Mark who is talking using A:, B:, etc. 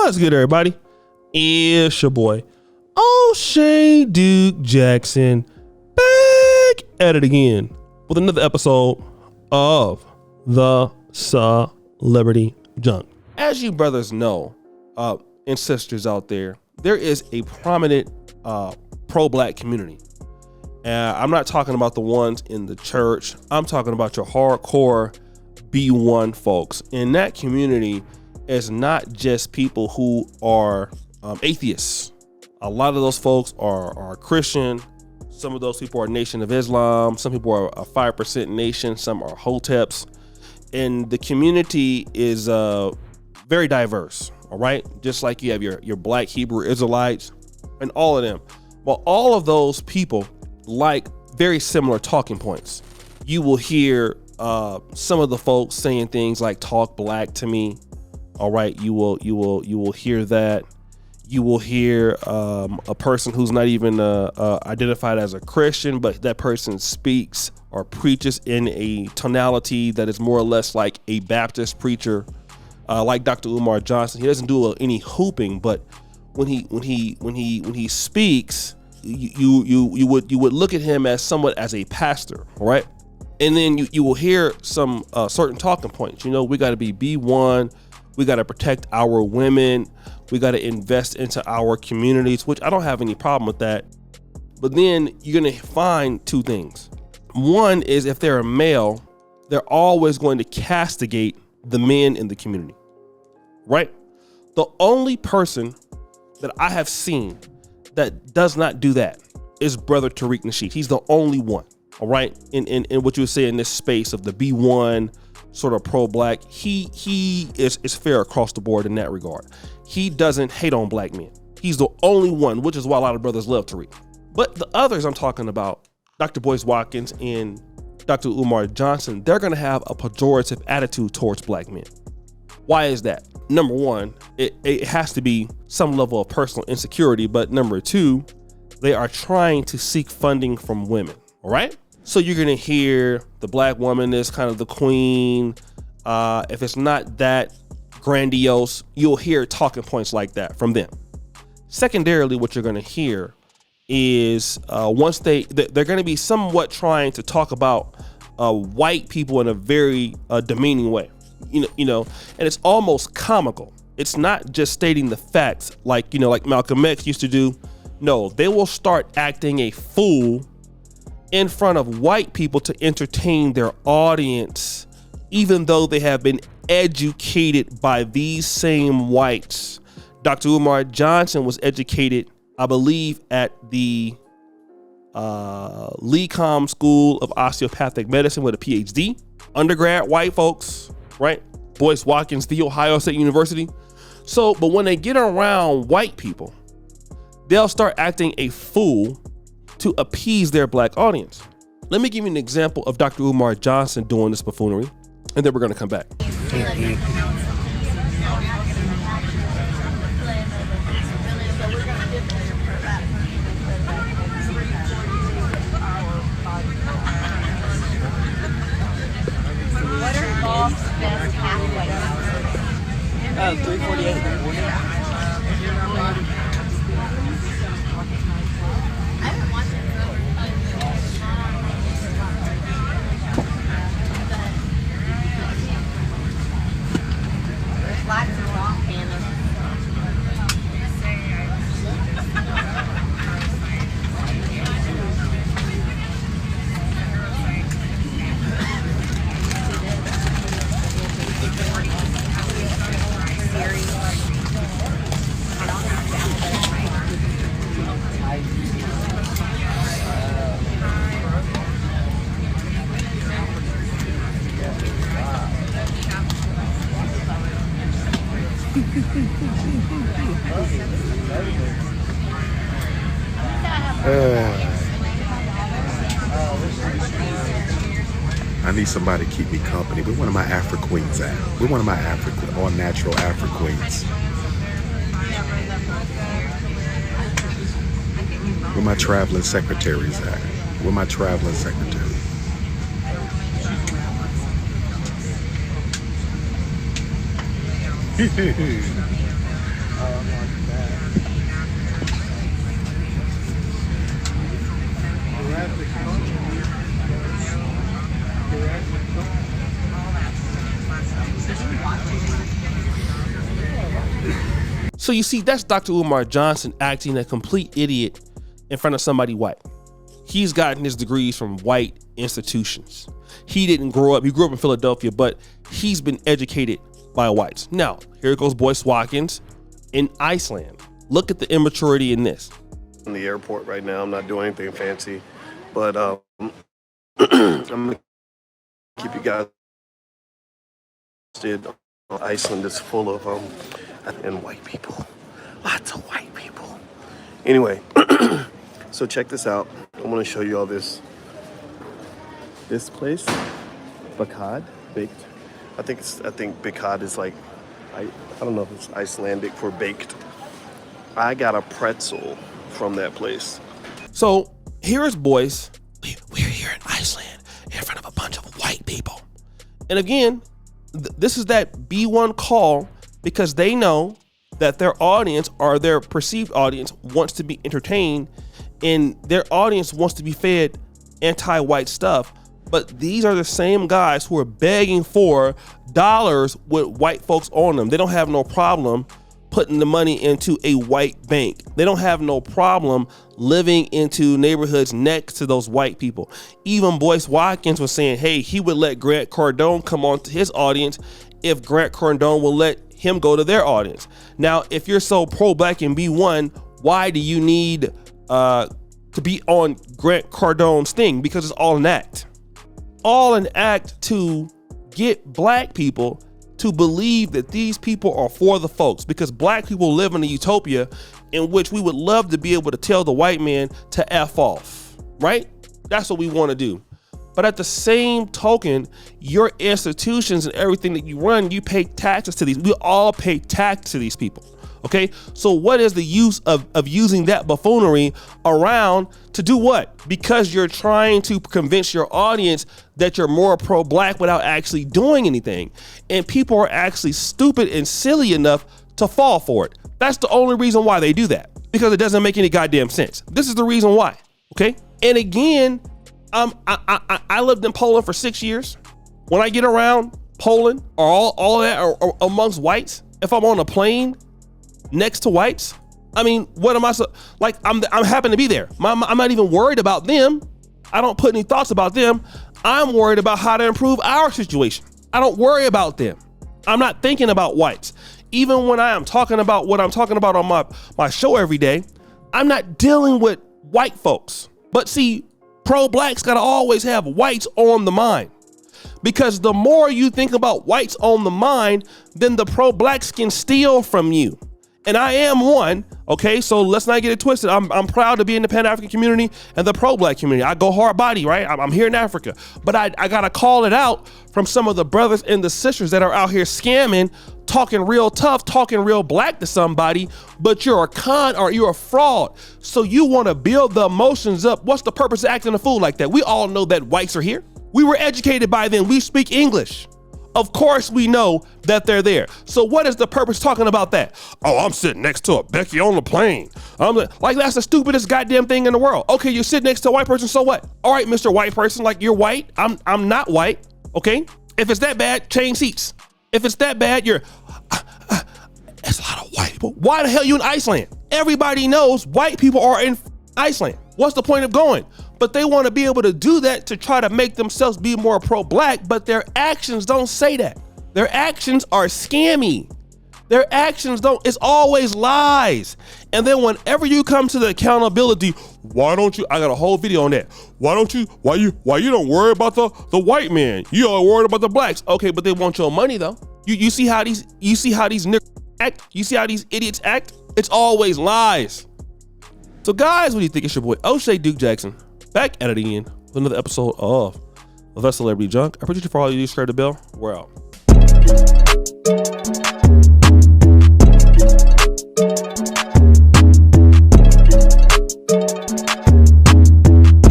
A: What's good, everybody? It's your boy, O'Shea Duke Jackson, back at it again with another episode of the Celebrity Junk. As you brothers know, and sisters out there, there is a prominent pro-black community. I'm not talking about the ones in the church. I'm talking about your hardcore B1 folks. In that community is not just people who are atheists. A lot of those folks are Christian. Some of those people are Nation of Islam. Some people are a 5% Nation. Some are Hoteps. And the community is very diverse, all right? Just like you have your black Hebrew Israelites and all of them. Well, all of those people like very similar talking points. You will hear some of the folks saying things like "talk black to me." All right, you will hear that. You will hear a person who's not even identified as a Christian, but that person speaks or preaches in a tonality that is more or less like a Baptist preacher, like Dr. Umar Johnson. He doesn't do any hooping, but when he speaks, you would look at him as somewhat as a pastor, all right? And then you will hear some certain talking points. You know, we got to be B1. We got to protect our women. We got to invest into our communities, which I don't have any problem with that. But then you're going to find two things. One is if they're a male, they're always going to castigate the men in the community, right? The only person that I have seen that does not do that is Brother Tariq Nasheed. He's the only one, all right? In what you would say in this space of the B1 sort of pro-black, he is fair across the board in that regard. He doesn't hate on black men. He's the only one, which is why a lot of brothers love Tariq. But the others I'm talking about, Dr. Boyce, Watkins, and Dr. Umar Johnson, they're going to have a pejorative attitude towards black men. Why is that? Number one, it has to be some level of personal insecurity. But number two, they are trying to seek funding from women, all right? So you're going to hear the black woman is kind of the queen. If it's not that grandiose, you'll hear talking points like that from them. Secondarily, what you're going to hear is once they're going to be somewhat trying to talk about white people in a very demeaning way, you know, and it's almost comical. It's not just stating the facts like Malcolm X used to do. No, they will start acting a fool in front of white people to entertain their audience, even though they have been educated by these same whites. Dr. Umar Johnson was educated, I believe, at the Lecom School of Osteopathic Medicine with a PhD. Undergrad white folks, right? Boyce, Watkins, The Ohio State University. So, but when they get around white people, they'll start acting a fool to appease their black audience. Let me give you an example of Dr. Umar Johnson doing this buffoonery, and then we're going to come back.
B: What are Bob's best halfway hours? 3:48.
C: I need somebody to keep me company. Where one of my Afro queens at? Where one of my all natural Afro queens? Where my traveling secretaries at? Where my traveling secretary?
A: So you see, that's Dr. Umar Johnson acting a complete idiot in front of somebody white. He's gotten his degrees from white institutions. He didn't grow up, he grew up in Philadelphia, but he's been educated by whites. Now, here goes Boyce Watkins in Iceland. Look at the immaturity in this.
D: In the airport right now, I'm not doing anything fancy, but I'm gonna keep you guys posted. Iceland is full of and white people, lots of white people. Anyway, so check this out. I'm gonna show you all this place, bakad baked. I think bakad is like, I don't know if it's Icelandic for baked. I got a pretzel from that place.
A: So here's Boyce. We're here in Iceland in front of a bunch of white people. And again, this is that B1 call because they know that their audience or their perceived audience wants to be entertained and their audience wants to be fed anti-white stuff. But these are the same guys who are begging for dollars with white folks on them. They don't have no problem putting the money into a white bank. They don't have no problem living into neighborhoods next to those white people. Even Boyce Watkins was saying, hey, he would let Grant Cardone come on to his audience if Grant Cardone will let him go to their audience. Now, if you're so pro-black and B1, why do you need to be on Grant Cardone's thing? Because it's all an act. All an act to get black people to believe that these people are for the folks, because black people live in a utopia in which we would love to be able to tell the white man to F off, right? That's what we want to do. But at the same token, your institutions and everything that you run, you pay taxes to these. We all pay tax to these people. Okay, so what is the use of using that buffoonery around to do what? Because you're trying to convince your audience that you're more pro-black without actually doing anything. And people are actually stupid and silly enough to fall for it. That's the only reason why they do that, because it doesn't make any goddamn sense. This is the reason why, okay? And again, I lived in Poland for 6 years. When I get around Poland or all that or amongst whites, if I'm on a plane next to whites, I mean, what am I like? I'm happen to be there. I'm not even worried about them. I don't put any thoughts about them. I'm worried about how to improve our situation. I don't worry about them. I'm not thinking about whites. Even when I am talking about what I'm talking about on my show every day, I'm not dealing with white folks. But see, pro-blacks gotta always have whites on the mind. Because the more you think about whites on the mind, then the pro-blacks can steal from you. And I am one, okay? So let's not get it twisted. I'm proud to be in the Pan-African community and the pro-black community. I go hard body, right? I'm here in Africa. But I gotta call it out from some of the brothers and the sisters that are out here scamming, talking real tough, talking real black to somebody, but you're a con or you're a fraud. So you wanna build the emotions up. What's the purpose of acting a fool like that? We all know that whites are here. We were educated by them. We speak English. Of course we know that they're there. So what is the purpose talking about that? Oh, I'm sitting next to a Becky on the plane. I'm like, that's the stupidest goddamn thing in the world. Okay, you sit next to a white person, so what? All right, Mr. White person, like you're white. I'm not white, okay? If it's that bad, change seats. If it's that bad, you're, it's a lot of white people. Why the hell are you in Iceland? Everybody knows white people are in Iceland. What's the point of going? But they want to be able to do that to try to make themselves be more pro-black, but their actions don't say that. Their actions are scammy. Their actions don't, it's always lies. And then whenever you come to the accountability, why don't you, I got a whole video on that. Why you don't worry about the white man? You are worried about the blacks. Okay, but they want your money though. You see how these niggas act? You see how these idiots act? It's always lies. So guys, what do you think? It's your boy, O'Shea Duke Jackson, back at it again with another episode of The Celebrity Junk. I appreciate you for all you do. Subscribe to the bell. We're out.